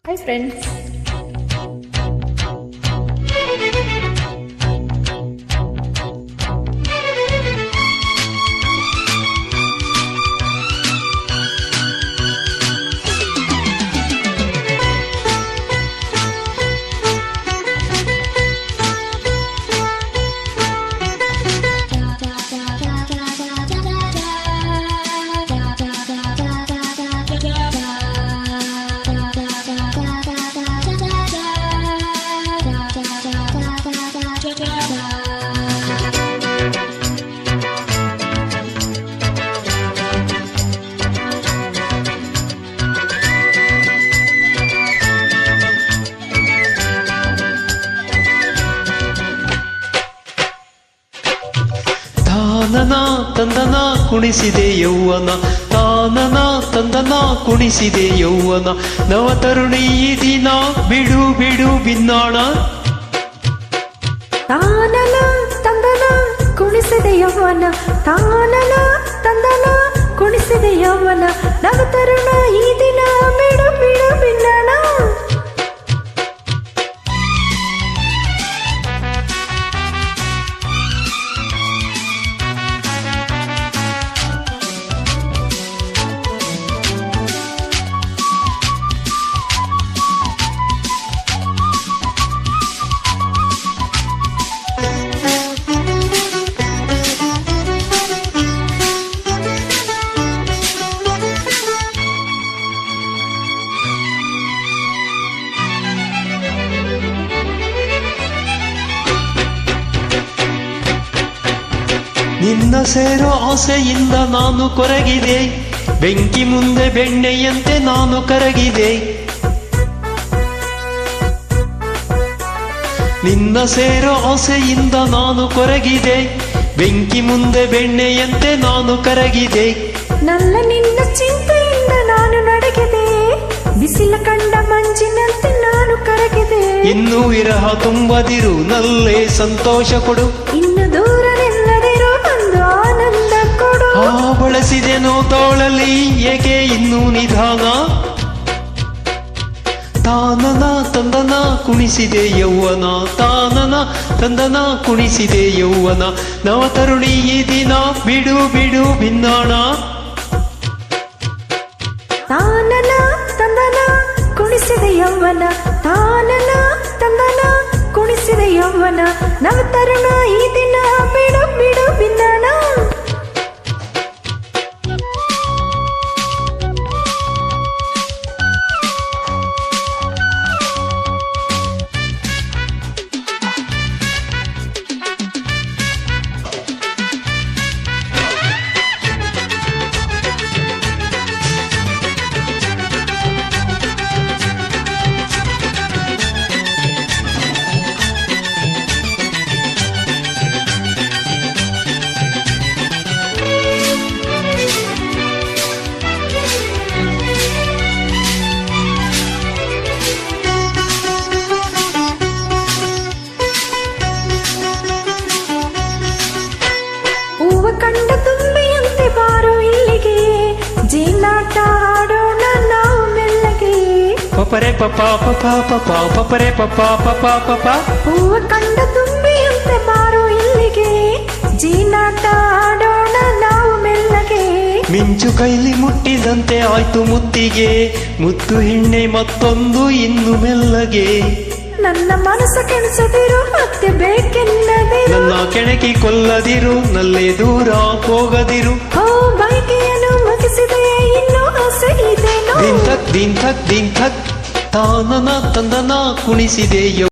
Hi friends. ತಾನನ ತಂದನ ಕುಣಿಸಿದೆ ಯೌವನ, ತಾನನ ತಂದನ ಕುಣಿಸಿದೆ ಯೌವನ, ನವತರುಣಿ ಈ ದಿನ ಬಿಡು ಬಿಡು ಬಿನ್ನಾಣ. ತಾನನ ತಂದನ ಕುಣಿಸಿದೆ ಯೌವನ, ತಾನನ ತಂದನ ಕುಣಿಸಿದೆ ಯೌವನ, ನವತರುಣ ಈ ದಿನ ಬಿಡು ಬಿಡು ಬಿನ್ನಾಣ. ನಿನ್ನ ಸೇರೋ ಆಸೆಯಿಂದ ನಾನು ಕೊರಗಿದೆ, ಬೆಂಕಿ ಮುಂದೆ ಬೆಣ್ಣೆಯಂತೆ ನಾನು ಕರಗಿದೆ. ನಿನ್ನ ಸೇರೋ ಆಸೆಯಿಂದ ನಾನು ಕೊರಗಿದೆ, ಬೆಂಕಿ ಮುಂದೆ ಬೆಣ್ಣೆಯಂತೆ ನಾನು ಕರಗಿದೆ. ನನ್ನ ನಿನ್ನ ಚಿಂತೆಯಿಂದ ನಾನು ನಡಗಿದೆ, ಬಿಸಿಲ ಕಂಡ ಮಂಜಿನಂತೆ ನಾನು ಕರಗಿದೆ. ಇನ್ನೂ ವಿರಹ ತುಂಬದಿರು, ನಲ್ಲೇ ಸಂತೋಷ ಕೊಡು, ಇನ್ನು ದೂರ ನಿಲ್ಲದಿರು, ಒಂದು ಆನಂದ ಕೊಡು. ಬಳಸಿದೆನೋ ತೋಳಲಿ ಏಕೆ ಇನ್ನೂ ನಿಧಾನ. ತಾನನ ತಂದನ ಕುಣಿಸಿದೆ ಯೌವನ, ತಾನನ ತಂದನ ಕುಣಿಸಿದೆ ಯೌವನ, ನವತರುಣಿ ಈ ದಿನ ಬಿಡು ಬಿಡು ಬಿನ್ನಾಣ. ತಾನನ ತಂದನ ಕುಣಿಸಿದೆ ಯೌವನ, ತಾನನ ತಂದನ ಕುಣಿಸಿದೆ ಯೌವನ, ನವತರುಣ ಈ ದಿನ ಬಿಡು ಬಿಡು ಬಿನ್ನಾಣ. ಕಂಡ ತುಂಬಿಯಂತೆ ಬಾರೋ ಇಲ್ಲಿಗೆ, ಜೀನಾಟ ಆಡೋಣ ನಾವು ಮೆಲ್ಲಗೆ. ಪಪರೆ ಪಪ ಪಪ ಪಪ ಪಪರೆ ಪಪ ಪಪ ಪಪ. ಹೂವ ಕಂಡ ತುಂಬಿಯಂತೆ ಬಾರೋ ಇಲ್ಲಿಗೆ, ಜೀನಾಟ ಆಡೋಣ ನಾವು ಮೆಲ್ಲಗೆ. ಮಿಂಚು ಕೈಲಿ ಮುಟ್ಟಿದಂತೆ ಆಯ್ತು ಮುತ್ತಿಗೆ, ಮುತ್ತು ಹೆಣ್ಣೆ ಮತ್ತೊಂದು ಇನ್ನು ಮೆಲ್ಲಗೆ. ನನ್ನ ಮನಸ್ಸು ಕೆಣಿಸದಿರು, ಮತ್ತೆ ಬೇಕೆನ್ನದಿರು, ನನ್ನ ಕೆಣಕಿ ಕೊಲ್ಲದಿರು, ನಲ್ಲೇ ದೂರ ಹೋಗದಿರು. ಬೈಕೆಯನ್ನು ಮುಗಿಸಿದೆ, ಇನ್ನೂ ಆಸೆ ಇದೆನೋ. ದಿನ್ ಥಕ್ ದಿನ್ ಥಕ್ ದಿನ್ ಥಕ್, ತಾನನ ತಂದನ ಕುಣಿಸಿದೆ